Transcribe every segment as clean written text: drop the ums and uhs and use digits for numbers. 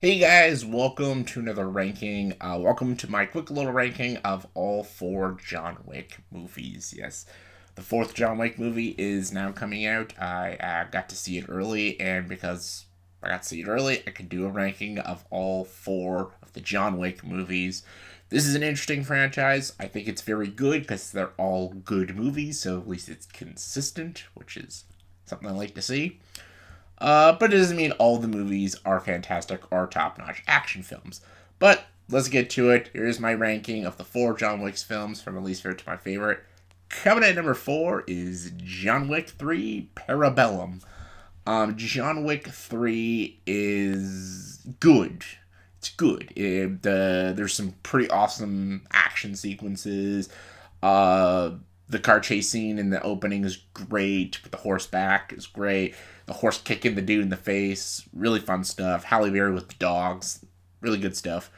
Hey guys, welcome to another ranking. Welcome to my quick little ranking of all four John Wick movies. Yes, the fourth John Wick movie is now coming out. I got to see it early, and because I got to see it early, I could do a ranking of all four of the John Wick movies. This is an interesting franchise. I think it's very good because they're all good movies, so at least it's consistent, which is something I like to see. But it doesn't mean all the movies are fantastic or top notch action films. But let's get to it. Here's my ranking of the four John Wick films from the least favorite to my favorite. Coming at number 4 is John Wick 3 Parabellum. John Wick 3 is good. It's good. There's some pretty awesome action sequences. Uh, the car chase scene in the opening is great. With the horseback is great. The horse kicking the dude in the face, really fun stuff. Halle Berry with the dogs, really good stuff.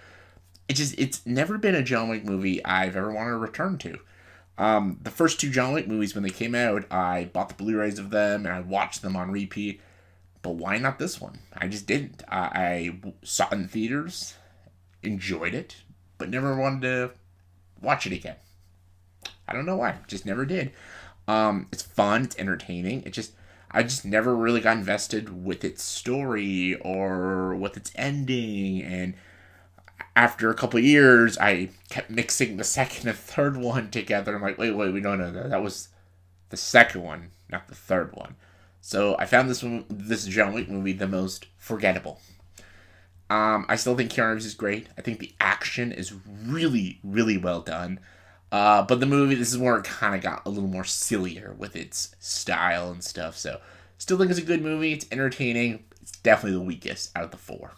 It's never been a John Wick movie I've ever wanted to return to. The first two John Wick movies, when they came out, I bought the Blu-rays of them and I watched them on repeat. But why not this one? I just didn't. I saw it in theaters, enjoyed it, but never wanted to watch it again. I don't know why. Just never did. It's fun. It's entertaining. I just never really got invested with its story or with its ending. And after a couple of years, I kept mixing the second and third one together. I'm like, wait, we don't know that. That was the second one, not the third one. So I found this John Wick movie the most forgettable. I still think Keanu Reeves is great. I think the action is really, really well done. But the movie, this is where it kind of got a little more sillier with its style and stuff. So, still think it's a good movie. It's entertaining. It's definitely the weakest out of the four.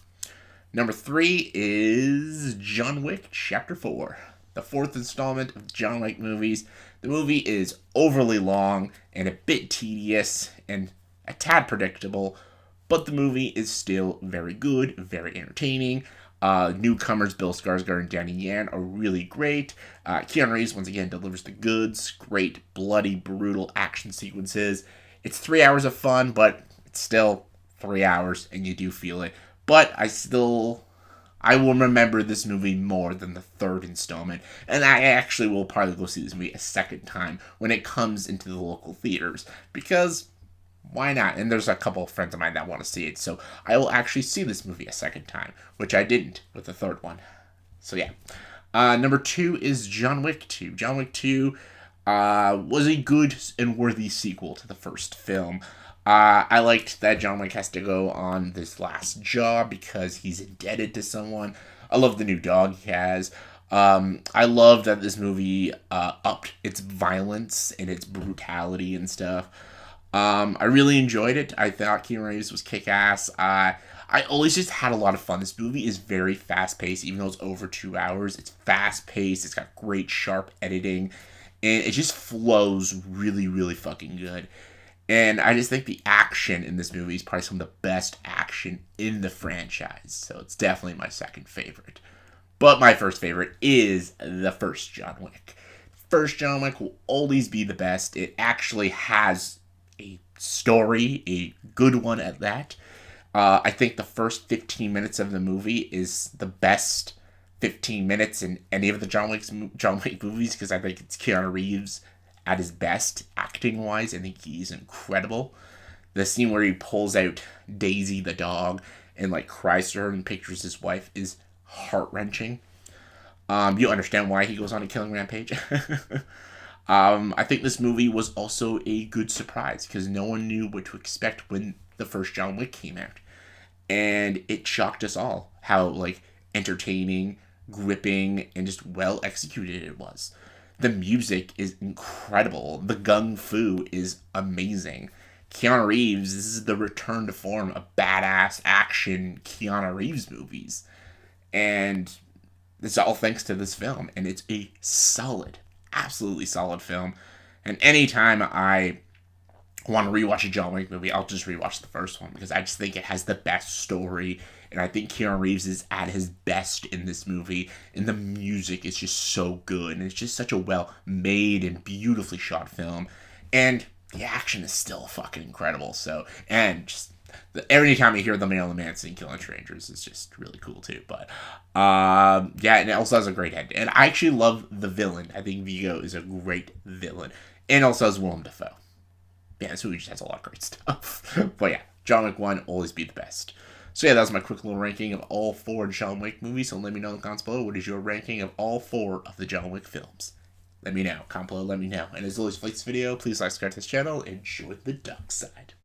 Number 3 is John Wick Chapter 4, the fourth installment of John Wick movies. The movie is overly long and a bit tedious and a tad predictable, but the movie is still very good, very entertaining. Newcomers Bill Skarsgård and Danny Yan are really great. Keanu Reeves once again delivers the goods. Great, bloody, brutal action sequences. It's 3 hours of fun, but it's still 3 hours, and you do feel it. But I will remember this movie more than the third installment, and I actually will probably go see this movie a second time when it comes into the local theaters because why not? And there's a couple of friends of mine that want to see it, so I will actually see this movie a second time, which I didn't with the third one. So yeah. Number 2 is John Wick 2. John Wick 2 was a good and worthy sequel to the first film. I liked that John Wick has to go on this last job because he's indebted to someone. I love the new dog he has. I love that this movie upped its violence and its brutality and stuff. I really enjoyed it. I thought Keanu Reeves was kick ass. I always just had a lot of fun. This movie is very fast paced, even though it's over 2 hours. It's fast paced. It's got great, sharp editing, and it just flows really, really fucking good. And I just think the action in this movie is probably some of the best action in the franchise. So it's definitely my second favorite. But my first favorite is the first John Wick. First John Wick will always be the best. It actually has a story, a good one at that. I think the first 15 minutes of the movie is the best 15 minutes in any of the John Wick movies because I think it's Keanu Reeves at his best acting wise. I think he's incredible. The scene where he pulls out Daisy the dog and like cries to her and pictures his wife is heart wrenching. You understand why he goes on a killing rampage. I think this movie was also a good surprise because no one knew what to expect when the first John Wick came out, and it shocked us all how like entertaining, gripping, and just well executed it was. The music is incredible. The gung fu is amazing. Keanu Reeves, this is the return to form of badass action Keanu Reeves movies, and it's all thanks to this film, and it's a solid, absolutely solid film. And anytime I want to rewatch a John Wick movie, I'll just rewatch the first one because I just think it has the best story, and I think Keanu Reeves is at his best in this movie, and the music is just so good, and it's just such a well made and beautifully shot film, and the action is still fucking incredible. So, and just every time you hear the Marilyn Manson killing strangers is just really cool too. But yeah, and it also has a great end. And I actually love the villain. I think Vigo is a great villain, and also has Willem Dafoe. Yeah, this movie just has a lot of great stuff. But yeah, John Wick 1 always be the best. So yeah, that was my quick little ranking of all 4 John Wick movies. So let me know in the comments below, what is your ranking of all 4 of the John Wick films? Let me know. Comment below, let me know. And as always, if you like this video, please like, subscribe to this channel, and enjoy the dark side.